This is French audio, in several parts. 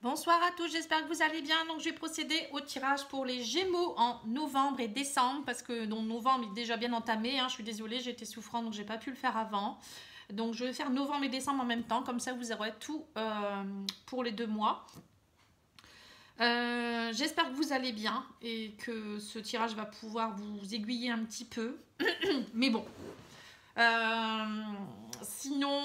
Bonsoir à tous, j'espère que vous allez bien. Donc je vais procéder au tirage pour les Gémeaux en novembre et décembre parce que novembre est déjà bien entamé. Je suis désolée, j'ai été souffrante donc j'ai pas pu le faire avant. Donc je vais faire novembre et décembre en même temps, comme ça vous aurez tout pour les 2 mois. J'espère que vous allez bien et que ce tirage va pouvoir vous aiguiller un petit peu. Mais bon. Sinon,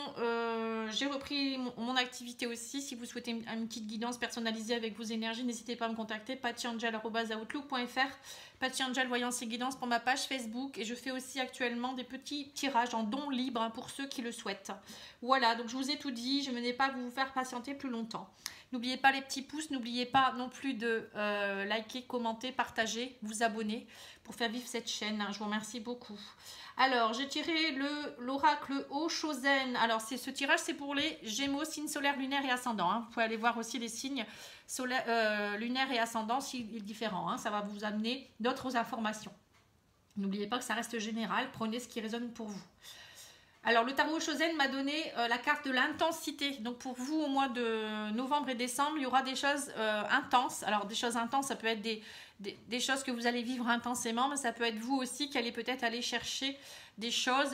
j'ai repris mon activité aussi. Si vous souhaitez une petite guidance personnalisée avec vos énergies, n'hésitez pas à me contacter. pattyangel@outlook.fr. pattyangel voyance et guidance pour ma page Facebook. Et je fais aussi actuellement des petits tirages en dons libres pour ceux qui le souhaitent. Voilà, donc je vous ai tout dit. Je ne venais pas vous faire patienter plus longtemps. N'oubliez pas les petits pouces. N'oubliez pas non plus de liker, commenter, partager, vous abonner pour faire vivre cette chaîne. Je vous remercie beaucoup. Alors, j'ai tiré l'oracle Oshozen. Alors, ce tirage, c'est pour les Gémeaux, signes solaires, lunaires et ascendants. Vous pouvez aller voir aussi les signes lunaires et ascendants, s'ils sont différents. Ça va vous amener d'autres informations. N'oubliez pas que ça reste général. Prenez ce qui résonne pour vous. Alors, le tarot Oshozen m'a donné la carte de l'intensité. Donc, pour vous, au mois de novembre et décembre, il y aura des choses intenses. Alors, des choses intenses, ça peut être des choses que vous allez vivre intensément, mais ça peut être vous aussi qui allez peut-être aller chercher des choses,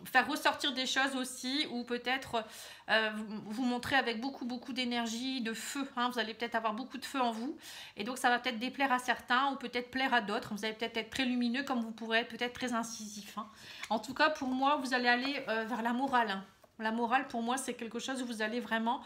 faire ressortir des choses aussi, ou peut-être vous montrer avec beaucoup d'énergie, de feu. Vous allez peut-être avoir beaucoup de feu en vous, et donc ça va peut-être déplaire à certains, ou peut-être plaire à d'autres. Vous allez peut-être être très lumineux, comme vous pourrez être peut-être très incisif. En tout cas, pour moi, vous allez aller vers la morale. La morale, pour moi, c'est quelque chose où vous allez vraiment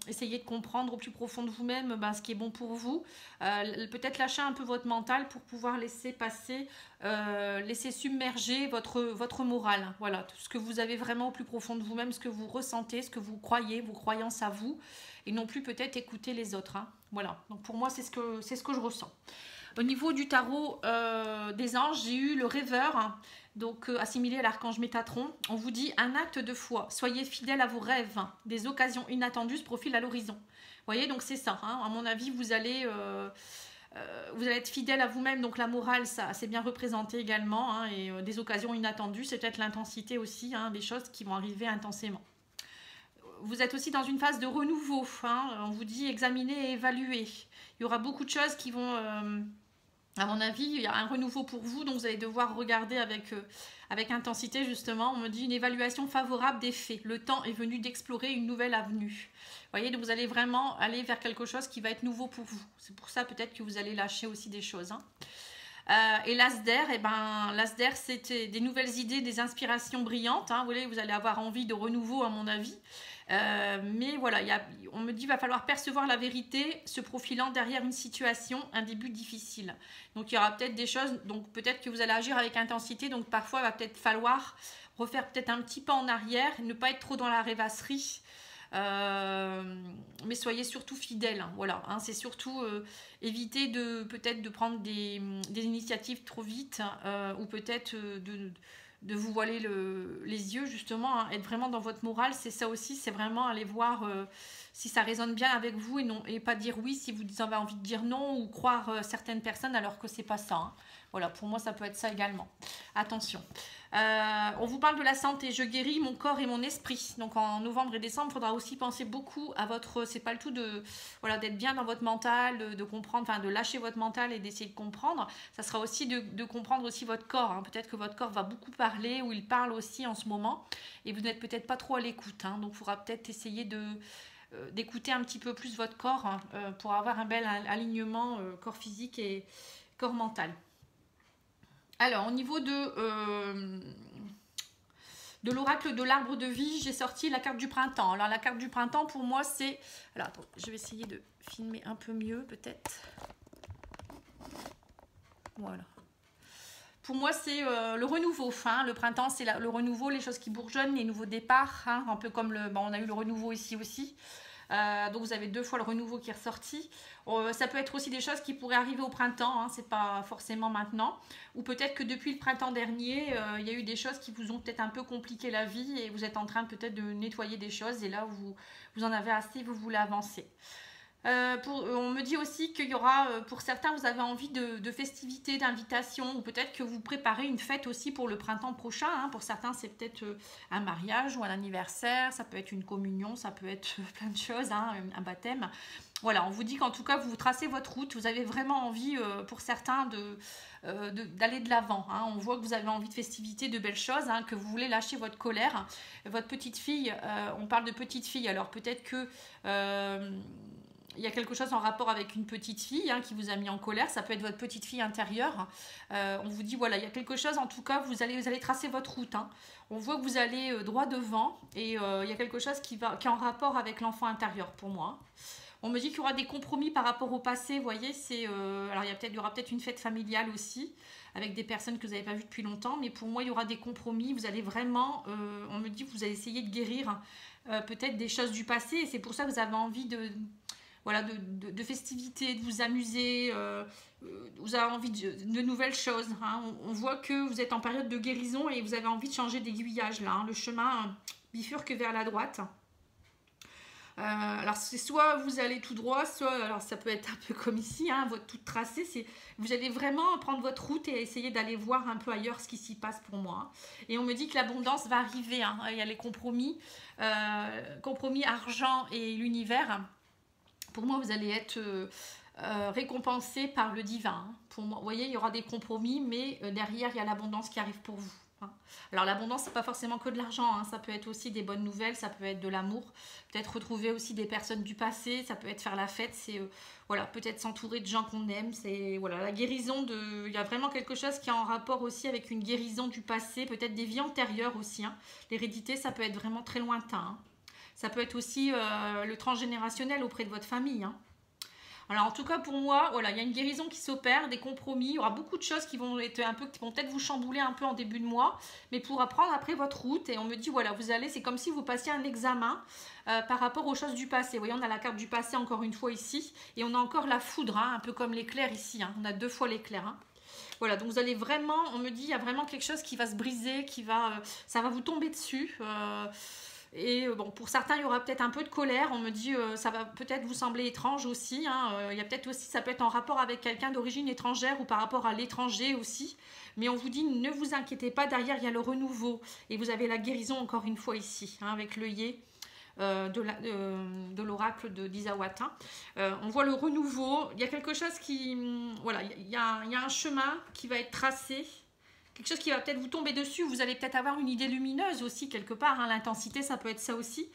essayer de comprendre au plus profond de vous-même ce qui est bon pour vous. Peut-être lâcher un peu votre mental pour pouvoir laisser passer, laisser submerger votre morale. Voilà, tout ce que vous avez vraiment au plus profond de vous-même, ce que vous ressentez, ce que vous croyez, vos croyances à vous, et non plus peut-être écouter les autres. Voilà, donc pour moi, c'est ce que je ressens. Au niveau du tarot des anges, j'ai eu le rêveur, donc assimilé à l'archange Métatron. On vous dit un acte de foi. Soyez fidèle à vos rêves. Des occasions inattendues se profilent à l'horizon. Vous voyez, donc c'est ça. À mon avis, vous allez être fidèle à vous-même. Donc la morale, ça c'est bien représenté également. Et des occasions inattendues, c'est peut-être l'intensité aussi, des choses qui vont arriver intensément. Vous êtes aussi dans une phase de renouveau. On vous dit examiner et évaluer. Il y aura beaucoup de choses qui vont... à mon avis, il y a un renouveau pour vous, donc vous allez devoir regarder avec intensité justement. On me dit une évaluation favorable des faits. Le temps est venu d'explorer une nouvelle avenue. Vous voyez, donc vous allez vraiment aller vers quelque chose qui va être nouveau pour vous. C'est pour ça peut-être que vous allez lâcher aussi des choses. Et l'Asder, l'Asder, c'était des nouvelles idées, des inspirations brillantes. Vous allez avoir envie de renouveau à mon avis. Mais voilà, on me dit qu'il va falloir percevoir la vérité se profilant derrière une situation, un début difficile. Donc il y aura peut-être des choses, donc peut-être que vous allez agir avec intensité, donc parfois il va peut-être falloir refaire peut-être un petit pas en arrière, ne pas être trop dans la rêvasserie, mais soyez surtout fidèles. Voilà, c'est surtout éviter peut-être de prendre des initiatives trop vite, ou peut-être de vous voiler les yeux justement, être vraiment dans votre morale, c'est ça aussi, c'est vraiment aller voir si ça résonne bien avec vous et pas dire oui si vous avez envie de dire non, ou croire certaines personnes alors que c'est pas ça. Voilà, pour moi ça peut être ça également. Attention. On vous parle de la santé, je guéris mon corps et mon esprit. Donc en novembre et décembre, il faudra aussi penser beaucoup à votre... C'est pas le tout d'être bien dans votre mental, de comprendre, de lâcher votre mental et d'essayer de comprendre. Ça sera aussi de comprendre aussi votre corps. Peut-être que votre corps va beaucoup parler, ou il parle aussi en ce moment, et vous n'êtes peut-être pas trop à l'écoute. Donc il faudra peut-être essayer d'écouter un petit peu plus votre corps pour avoir un bel alignement corps physique et corps mental. Alors, au niveau de l'oracle de l'arbre de vie, j'ai sorti la carte du printemps. Alors, la carte du printemps, pour moi, c'est... Alors, attends, je vais essayer de filmer un peu mieux, peut-être. Voilà. Pour moi, c'est le renouveau. Le printemps, c'est le renouveau, les choses qui bourgeonnent, les nouveaux départs. Un peu comme on a eu le renouveau ici aussi. Donc vous avez 2 fois le renouveau qui est ressorti. Ça peut être aussi des choses qui pourraient arriver au printemps, c'est pas forcément maintenant, ou peut-être que depuis le printemps dernier il y a eu des choses qui vous ont peut-être un peu compliqué la vie, et vous êtes en train peut-être de nettoyer des choses, et là vous en avez assez, vous voulez avancer. On me dit aussi qu'il y aura, pour certains, vous avez envie de festivités, d'invitations, ou peut-être que vous préparez une fête aussi pour le printemps prochain. Hein. Pour certains, c'est peut-être un mariage ou un anniversaire, ça peut être une communion, ça peut être plein de choses, hein, un baptême. Voilà, on vous dit qu'en tout cas, vous tracez votre route, vous avez vraiment envie, pour certains, d'aller de l'avant. Hein. On voit que vous avez envie de festivités, de belles choses, hein, que vous voulez lâcher votre colère. Votre petite fille, on parle de petite fille, alors peut-être que... il y a quelque chose en rapport avec une petite fille hein, qui vous a mis en colère, ça peut être votre petite fille intérieure. On vous dit voilà, il y a quelque chose, en tout cas, vous allez tracer votre route. Hein. On voit que vous allez droit devant et il y a quelque chose qui est en rapport avec l'enfant intérieur pour moi. On me dit qu'il y aura des compromis par rapport au passé, vous voyez, alors il y aura peut-être une fête familiale aussi, avec des personnes que vous n'avez pas vues depuis longtemps, mais pour moi, il y aura des compromis, vous allez vraiment, on me dit que vous allez essayer de guérir peut-être des choses du passé, et c'est pour ça que vous avez envie de festivités, de vous amuser, vous avez envie de nouvelles choses. Hein. On voit que vous êtes en période de guérison et vous avez envie de changer d'aiguillage là. Hein. Le chemin bifurque vers la droite. Alors c'est soit vous allez tout droit, soit alors ça peut être un peu comme ici, hein, votre toute tracée, vous allez vraiment prendre votre route et essayer d'aller voir un peu ailleurs ce qui s'y passe pour moi. Et on me dit que l'abondance va arriver, hein. Il y a les compromis, argent et l'univers. Pour moi, vous allez être récompensé par le divin. Hein. Pour moi, vous voyez, il y aura des compromis, mais derrière, il y a l'abondance qui arrive pour vous. Hein. Alors, l'abondance, c'est pas forcément que de l'argent. Hein. Ça peut être aussi des bonnes nouvelles, ça peut être de l'amour. Peut-être retrouver aussi des personnes du passé, ça peut être faire la fête. C'est voilà, peut-être s'entourer de gens qu'on aime. C'est voilà, la guérison de. Il y a vraiment quelque chose qui est en rapport aussi avec une guérison du passé, peut-être des vies antérieures aussi. Hein. L'hérédité, ça peut être vraiment très lointain. Hein. Ça peut être aussi le transgénérationnel auprès de votre famille. Hein. Alors en tout cas pour moi, voilà, il y a une guérison qui s'opère, des compromis. Il y aura beaucoup de choses qui vont peut-être vous chambouler un peu en début de mois, mais pour apprendre après votre route. Et on me dit voilà, c'est comme si vous passiez un examen par rapport aux choses du passé. Vous voyez, on a la carte du passé encore une fois ici, et on a encore la foudre, hein, un peu comme l'éclair ici. Hein. On a 2 fois l'éclair. Hein. Voilà, donc vous allez vraiment, on me dit, il y a vraiment quelque chose qui va se briser, ça va vous tomber dessus. Et bon, pour certains, il y aura peut-être un peu de colère. On me dit, ça va peut-être vous sembler étrange aussi. Hein. Il y a peut-être aussi, ça peut être en rapport avec quelqu'un d'origine étrangère ou par rapport à l'étranger aussi. Mais on vous dit, ne vous inquiétez pas, derrière, il y a le renouveau. Et vous avez la guérison encore une fois ici, hein, avec l'œillet de l'oracle d'Isawat. Hein. On voit le renouveau. Il y a quelque chose qui... Voilà, il y a un chemin qui va être tracé. Quelque chose qui va peut-être vous tomber dessus, vous allez peut-être avoir une idée lumineuse aussi quelque part, hein. L'intensité ça peut être ça aussi.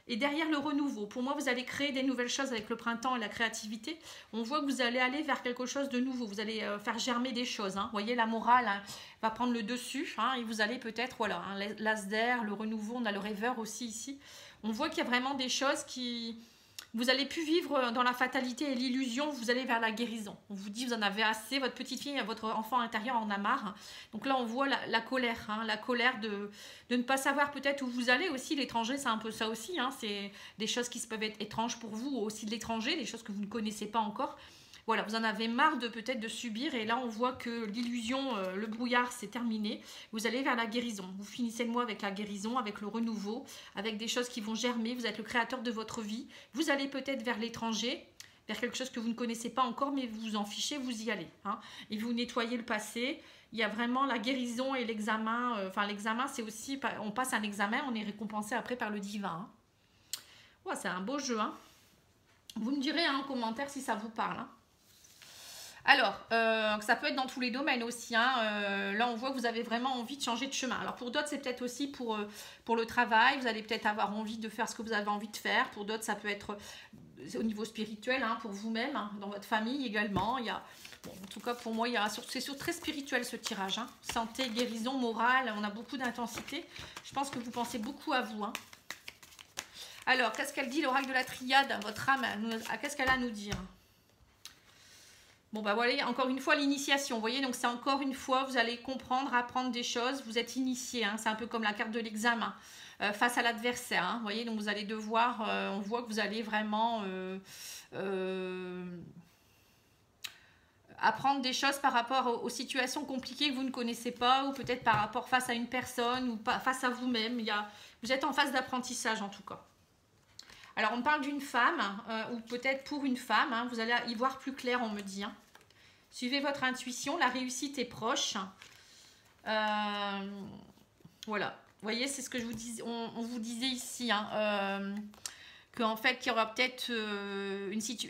Et derrière le renouveau, pour moi vous allez créer des nouvelles choses avec le printemps et la créativité. On voit que vous allez aller vers quelque chose de nouveau, vous allez faire germer des choses. Hein. Vous voyez, la morale hein, va prendre le dessus hein, et vous allez peut-être, voilà, hein, l'as d'air, le renouveau, on a le rêveur aussi ici. On voit qu'il y a vraiment des choses qui... Vous allez plus vivre dans la fatalité et l'illusion, vous allez vers la guérison. On vous dit, vous en avez assez, votre petite fille, votre enfant intérieur en a marre. Donc là, on voit la colère, hein, la colère de ne pas savoir peut-être où vous allez aussi. L'étranger, c'est un peu ça aussi. Hein, c'est des choses qui peuvent être étranges pour vous, aussi de l'étranger, des choses que vous ne connaissez pas encore. Voilà, vous en avez marre peut-être de subir et là on voit que l'illusion, le brouillard c'est terminé. Vous allez vers la guérison. Vous finissez le mois avec la guérison, avec le renouveau, avec des choses qui vont germer. Vous êtes le créateur de votre vie. Vous allez peut-être vers l'étranger, vers quelque chose que vous ne connaissez pas encore, mais vous vous en fichez, vous y allez. Hein, et vous nettoyez le passé. Il y a vraiment la guérison et l'examen. Enfin, l'examen c'est aussi, on passe un examen, on est récompensé après par le divin. Hein. Ouais, c'est un beau jeu. Hein. Vous me direz hein, en commentaire si ça vous parle. Hein. Alors, ça peut être dans tous les domaines aussi. Hein. Là, on voit que vous avez vraiment envie de changer de chemin. Alors, pour d'autres, c'est peut-être aussi pour le travail. Vous allez peut-être avoir envie de faire ce que vous avez envie de faire. Pour d'autres, ça peut être au niveau spirituel, hein, pour vous-même, hein, dans votre famille également. Il y a, bon, en tout cas, pour moi, c'est très spirituel ce tirage. Hein. Santé, guérison, morale, on a beaucoup d'intensité. Je pense que vous pensez beaucoup à vous. Hein. Alors, qu'est-ce qu'elle dit, l'oracle de la triade, votre âme, qu'est-ce qu'elle a à nous dire ? Bon, bah voilà, encore une fois, l'initiation. Vous voyez, donc c'est encore une fois, vous allez comprendre, apprendre des choses. Vous êtes initié. Hein, c'est un peu comme la carte de l'examen face à l'adversaire. Hein, vous voyez, donc vous allez devoir, on voit que vous allez vraiment apprendre des choses par rapport aux situations compliquées que vous ne connaissez pas, ou peut-être par rapport face à une personne, ou face à vous-même. Vous êtes en phase d'apprentissage en tout cas. Alors, on parle d'une femme, ou peut-être pour une femme. Hein, vous allez y voir plus clair, on me dit. Hein. Suivez votre intuition, la réussite est proche. Voilà. Vous voyez, c'est ce que je vous dis, on vous disait ici. Hein, qu'en fait, qu'il y aura peut-être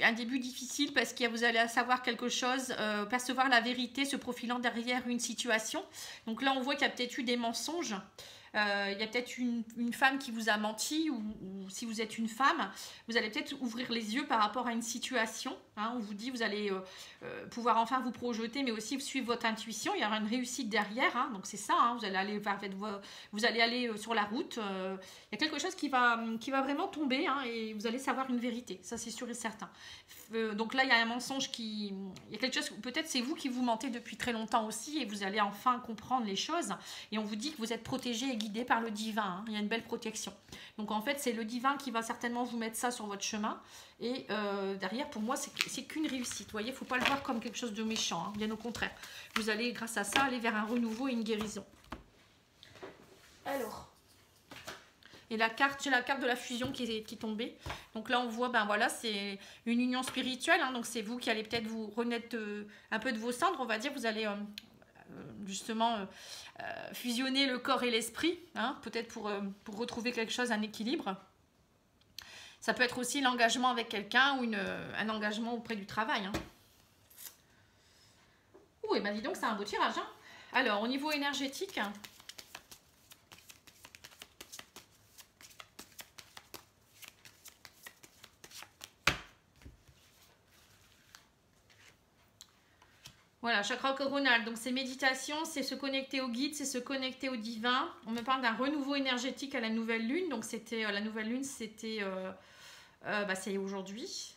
un début difficile parce que vous allez savoir quelque chose, percevoir la vérité se profilant derrière une situation. Donc là, on voit qu'il y a peut-être eu des mensonges. Il y a peut-être une femme qui vous a menti ou si vous êtes une femme, vous allez peut-être ouvrir les yeux par rapport à une situation. Hein, on vous dit vous allez pouvoir enfin vous projeter, mais aussi suivre votre intuition. Il y aura une réussite derrière. Hein, donc c'est ça, hein, vous allez aller vous allez aller sur la route. Il y a quelque chose qui va vraiment tomber hein, et vous allez savoir une vérité. Ça, c'est sûr et certain. Donc là, il y a un mensonge il y a quelque chose, peut-être c'est vous qui vous mentez depuis très longtemps aussi et vous allez enfin comprendre les choses. Et on vous dit que vous êtes protégé et guidé par le divin. Hein, il y a une belle protection. Donc en fait, c'est le divin qui va certainement vous mettre ça sur votre chemin. Et derrière, pour moi, c'est qu'une réussite. Vous voyez, il ne faut pas le voir comme quelque chose de méchant. Hein, bien au contraire. Vous allez, grâce à ça, aller vers un renouveau et une guérison. Alors... Et j'ai la carte de la fusion qui est tombée. Donc là, on voit, ben voilà, c'est une union spirituelle. Hein, donc c'est vous qui allez peut-être vous renaître un peu de vos cendres, on va dire. Vous allez justement fusionner le corps et l'esprit, hein, peut-être pour retrouver quelque chose, un équilibre. Ça peut être aussi l'engagement avec quelqu'un ou un engagement auprès du travail. Hein. Ouh, et ben dis donc, c'est un beau tirage. Hein. Alors, au niveau énergétique... Voilà, chakra coronal, donc c'est méditation, c'est se connecter au guide, c'est se connecter au divin. On me parle d'un renouveau énergétique à la nouvelle lune, donc c'était la nouvelle lune, c'était c'est aujourd'hui.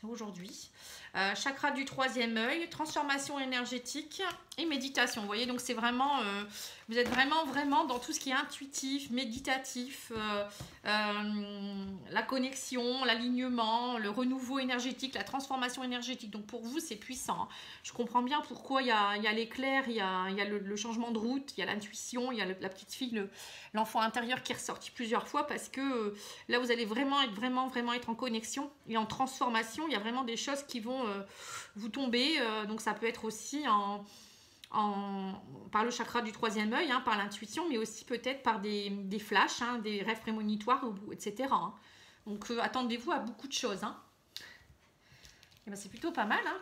Chakra du troisième œil, transformation énergétique et méditation. Vous voyez, donc c'est vraiment, vous êtes vraiment dans tout ce qui est intuitif, méditatif, la connexion, l'alignement, le renouveau énergétique, la transformation énergétique. Donc pour vous, c'est puissant. Hein. Je comprends bien pourquoi il y a l'éclair, il y a le changement de route, il y a l'intuition, il y a la petite fille, l'enfant intérieur qui est ressorti plusieurs fois parce que là, vous allez vraiment être en connexion et en transformation. Il y a vraiment des choses qui vont vous tomber. Donc ça peut être aussi par le chakra du troisième œil, hein, par l'intuition, mais aussi peut-être par des flashs, hein, des rêves prémonitoires, etc. Hein. Donc attendez-vous à beaucoup de choses. Hein. Et ben, c'est plutôt pas mal. Hein.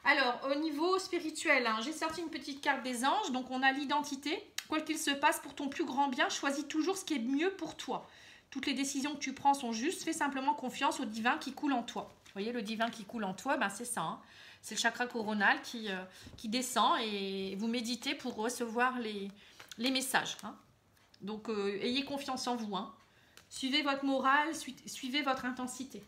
Alors, au niveau spirituel, hein, j'ai sorti une petite carte des anges. Donc on a l'identité. Quoi qu'il se passe pour ton plus grand bien, choisis toujours ce qui est mieux pour toi. Toutes les décisions que tu prends sont justes. Fais simplement confiance au divin qui coule en toi. Vous voyez, le divin qui coule en toi, ben, c'est ça. Hein. C'est le chakra coronal qui descend et vous méditez pour recevoir les messages. Hein. Donc, ayez confiance en vous. Hein. Suivez votre morale, suivez votre intensité.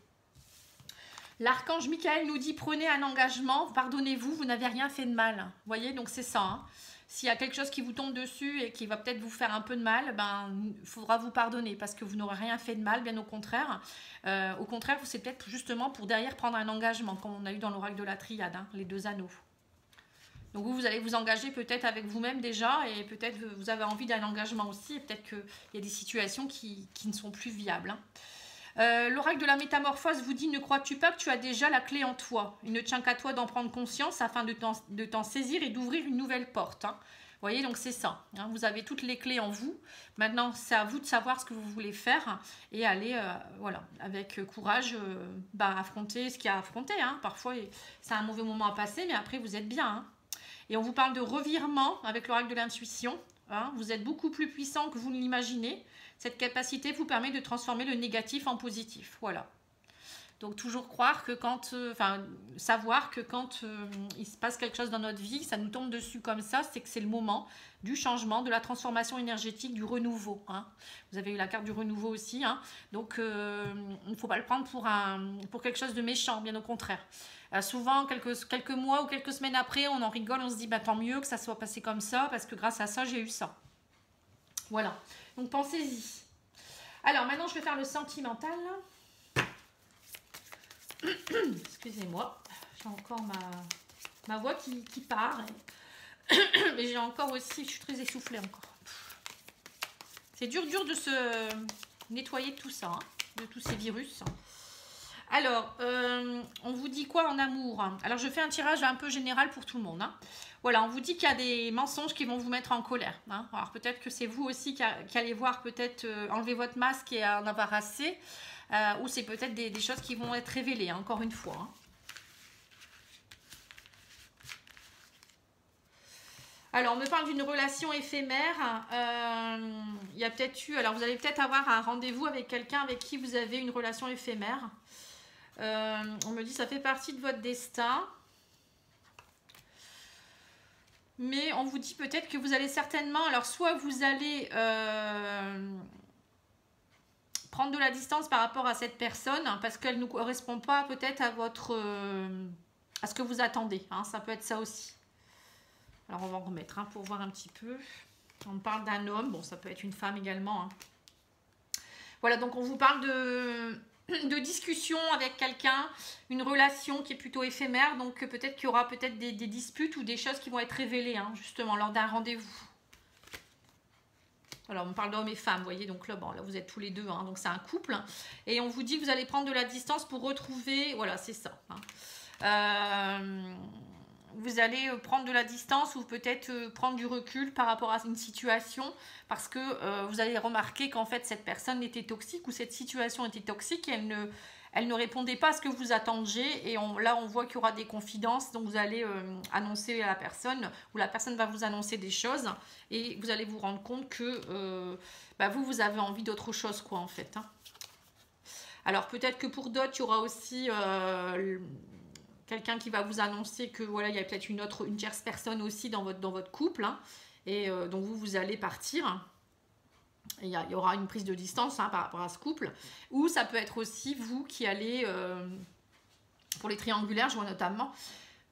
L'archange Michael nous dit, prenez un engagement, pardonnez-vous, vous n'avez rien fait de mal. Vous voyez, donc c'est ça. Hein. S'il y a quelque chose qui vous tombe dessus et qui va peut-être vous faire un peu de mal, ben, il faudra vous pardonner parce que vous n'aurez rien fait de mal, bien au contraire. Au contraire, c'est peut-être justement pour derrière prendre un engagement, comme on a eu dans l'oracle de la triade, hein, les 2 anneaux. Donc vous allez vous engager peut-être avec vous-même déjà et peut-être vous avez envie d'un engagement aussi et peut-être qu'il y a des situations qui ne sont plus viables. Hein. L'oracle de la métamorphose vous dit, ne crois-tu pas que tu as déjà la clé en toi? Il ne tient qu'à toi d'en prendre conscience afin de t'en saisir et d'ouvrir une nouvelle porte. Hein. Vous voyez, donc c'est ça. Hein. Vous avez toutes les clés en vous. Maintenant, c'est à vous de savoir ce que vous voulez faire et aller, voilà, avec courage, affronter ce qu'il y a à affronter. Hein. Parfois, c'est un mauvais moment à passer, mais après, vous êtes bien. Hein. Et on vous parle de revirement avec l'oracle de l'intuition. Hein. Vous êtes beaucoup plus puissant que vous ne l'imaginez. Cette capacité vous permet de transformer le négatif en positif. Voilà. Donc toujours croire que savoir que quand il se passe quelque chose dans notre vie, ça nous tombe dessus comme ça, c'est que c'est le moment du changement, de la transformation énergétique, du renouveau. Hein. Vous avez eu la carte du renouveau aussi. Hein. Donc il ne faut pas le prendre pour quelque chose de méchant, bien au contraire. Souvent, quelques mois ou quelques semaines après, on en rigole, on se dit tant mieux que ça soit passé comme ça, parce que grâce à ça, j'ai eu ça. Voilà. Donc pensez-y. Alors maintenant, je vais faire le sentimental. Excusez-moi, j'ai encore ma voix qui part. Mais j'ai encore aussi, je suis très essoufflée encore. C'est dur de se nettoyer de tout ça. Hein. de tous ces virus. Alors, on vous dit quoi en amour? Alors, je fais un tirage un peu général pour tout le monde. Hein. Voilà, on vous dit qu'il y a des mensonges qui vont vous mettre en colère. Hein. Alors, peut-être que c'est vous aussi qui allez voir peut-être enlever votre masque et en avoir assez. Ou c'est peut-être des choses qui vont être révélées, hein, encore une fois. Hein. Alors, on me parle d'une relation éphémère. Il y a peut-être eu... Alors, vous allez peut-être avoir un rendez-vous avec quelqu'un avec qui vous avez une relation éphémère. On me dit ça fait partie de votre destin. Mais on vous dit peut-être que vous allez certainement... Alors, soit vous allez prendre de la distance par rapport à cette personne, parce qu'elle ne correspond pas peut-être à votre... à ce que vous attendez. Hein, ça peut être ça aussi. Alors, on va en remettre pour voir un petit peu. On parle d'un homme. Bon, ça peut être une femme également. Hein. Voilà, donc on vous parle de discussion avec quelqu'un. Une relation qui est plutôt éphémère. Donc, peut-être qu'il y aura peut-être des disputes ou des choses qui vont être révélées, hein, justement, lors d'un rendez-vous. Alors, on parle d'hommes et femmes, vous voyez. Donc là, bon, là, vous êtes tous les deux. Hein, donc, c'est un couple. Et on vous dit que vous allez prendre de la distance pour retrouver... Voilà, c'est ça. Hein. Vous allez prendre de la distance ou peut-être prendre du recul par rapport à une situation parce que vous allez remarquer qu'en fait cette personne était toxique ou cette situation était toxique et elle ne répondait pas à ce que vous attendiez et là on voit qu'il y aura des confidences donc vous allez annoncer à la personne ou la personne va vous annoncer des choses et vous allez vous rendre compte que vous avez envie d'autre chose quoi en fait. Hein. Alors peut-être que pour d'autres il y aura aussi... quelqu'un qui va vous annoncer que voilà, il y a peut-être une tierce personne aussi dans votre couple. Hein, et donc vous allez partir. Il y aura une prise de distance hein, par rapport à ce couple. Ou ça peut être aussi vous qui allez, pour les triangulaires, je vois notamment,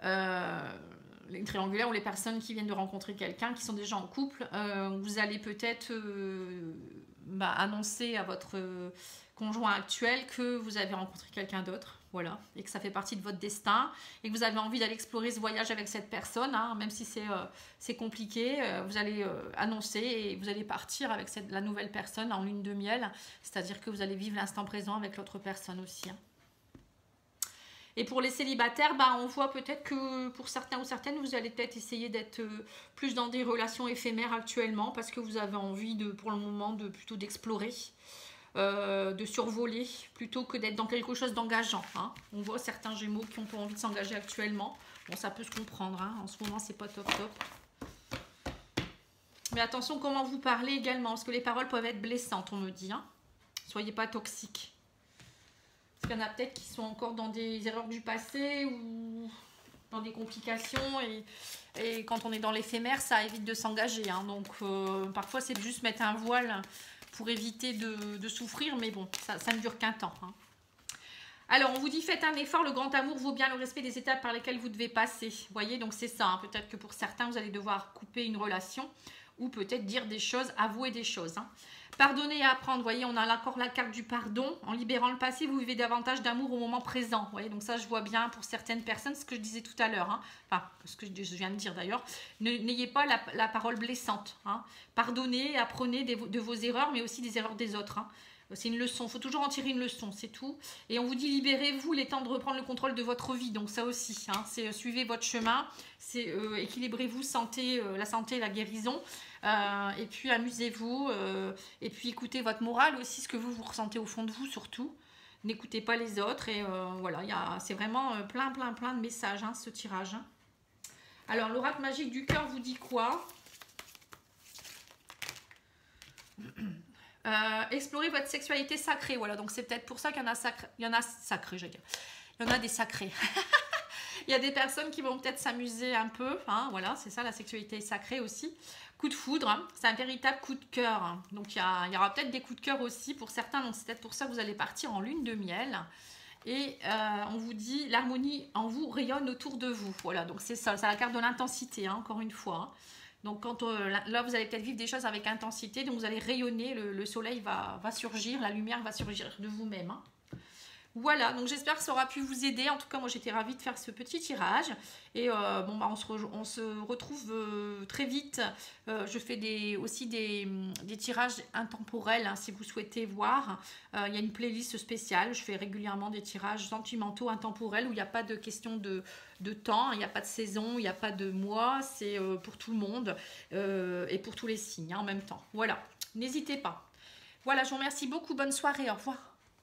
les triangulaires ou les personnes qui viennent de rencontrer quelqu'un, qui sont déjà en couple, vous allez peut-être annoncer à votre conjoint actuel que vous avez rencontré quelqu'un d'autre. Voilà, et que ça fait partie de votre destin et que vous avez envie d'aller explorer ce voyage avec cette personne, hein, même si c'est compliqué, vous allez annoncer et vous allez partir avec la nouvelle personne en lune de miel, c'est-à-dire que vous allez vivre l'instant présent avec l'autre personne aussi. Hein. Et pour les célibataires, on voit peut-être que pour certains ou certaines, vous allez peut-être essayer d'être plus dans des relations éphémères actuellement parce que vous avez envie pour le moment plutôt d'explorer. De survoler plutôt que d'être dans quelque chose d'engageant. Hein. On voit certains gémeaux qui n'ont pas envie de s'engager actuellement. Bon, ça peut se comprendre. Hein. En ce moment, c'est pas top top. Mais attention comment vous parlez également, parce que les paroles peuvent être blessantes, on me dit. Hein. Soyez pas toxiques. Parce qu'il y en a peut-être qui sont encore dans des erreurs du passé ou dans des complications. Et quand on est dans l'éphémère, ça évite de s'engager. Hein. Donc, parfois, c'est juste mettre un voile pour éviter de souffrir, mais bon, ça ne dure qu'un temps. Hein. Alors, on vous dit, faites un effort, le grand amour vaut bien le respect des étapes par lesquelles vous devez passer. Vous voyez, donc c'est ça. Hein. Peut-être que pour certains, vous allez devoir couper une relation ou peut-être dire des choses, avouer des choses. Hein. Pardonner et apprendre, vous voyez, on a encore la carte du pardon. En libérant le passé, vous vivez davantage d'amour au moment présent. Vous voyez, donc ça, je vois bien pour certaines personnes, ce que je disais tout à l'heure. Hein. Enfin, ce que je viens de dire d'ailleurs. N'ayez pas la parole blessante. Hein. Pardonnez, apprenez de vos erreurs, mais aussi des erreurs des autres. Hein. C'est une leçon, il faut toujours en tirer une leçon, c'est tout. Et on vous dit libérez-vous, il est temps de reprendre le contrôle de votre vie. Donc ça aussi, hein, c'est suivez votre chemin, c'est équilibrez-vous, la santé, la guérison. Et puis amusez-vous, et puis écoutez votre morale aussi, ce que vous ressentez au fond de vous surtout. N'écoutez pas les autres et voilà, c'est vraiment plein de messages, hein, ce tirage. Hein. Alors l'oracle magique du cœur vous dit quoi? Explorer votre sexualité sacrée, voilà, donc c'est peut-être pour ça qu'il y en a sacrés, j'allais dire. Il y en a des sacrés. Il y a des personnes qui vont peut-être s'amuser un peu, hein, voilà, c'est ça la sexualité sacrée aussi. Coup de foudre, hein, c'est un véritable coup de cœur. Hein. Donc il y aura peut-être des coups de cœur aussi pour certains, donc c'est peut-être pour ça que vous allez partir en lune de miel. Et on vous dit, l'harmonie en vous rayonne autour de vous. Voilà, donc c'est ça, c'est la carte de l'intensité, hein, encore une fois. Hein. Donc quand, là, vous allez peut-être vivre des choses avec intensité, donc vous allez rayonner, le soleil va surgir, la lumière va surgir de vous-même. Hein. Voilà, donc j'espère que ça aura pu vous aider. En tout cas, moi j'étais ravie de faire ce petit tirage. Et bon, bah, on se retrouve très vite. Je fais aussi des tirages intemporels, hein, si vous souhaitez voir. Il y a une playlist spéciale. Je fais régulièrement des tirages sentimentaux intemporels où il n'y a pas de question de temps, il n'y a pas de saison, il n'y a pas de mois. C'est pour tout le monde et pour tous les signes, hein, en même temps. Voilà, n'hésitez pas. Voilà, je vous remercie beaucoup. Bonne soirée. Au revoir.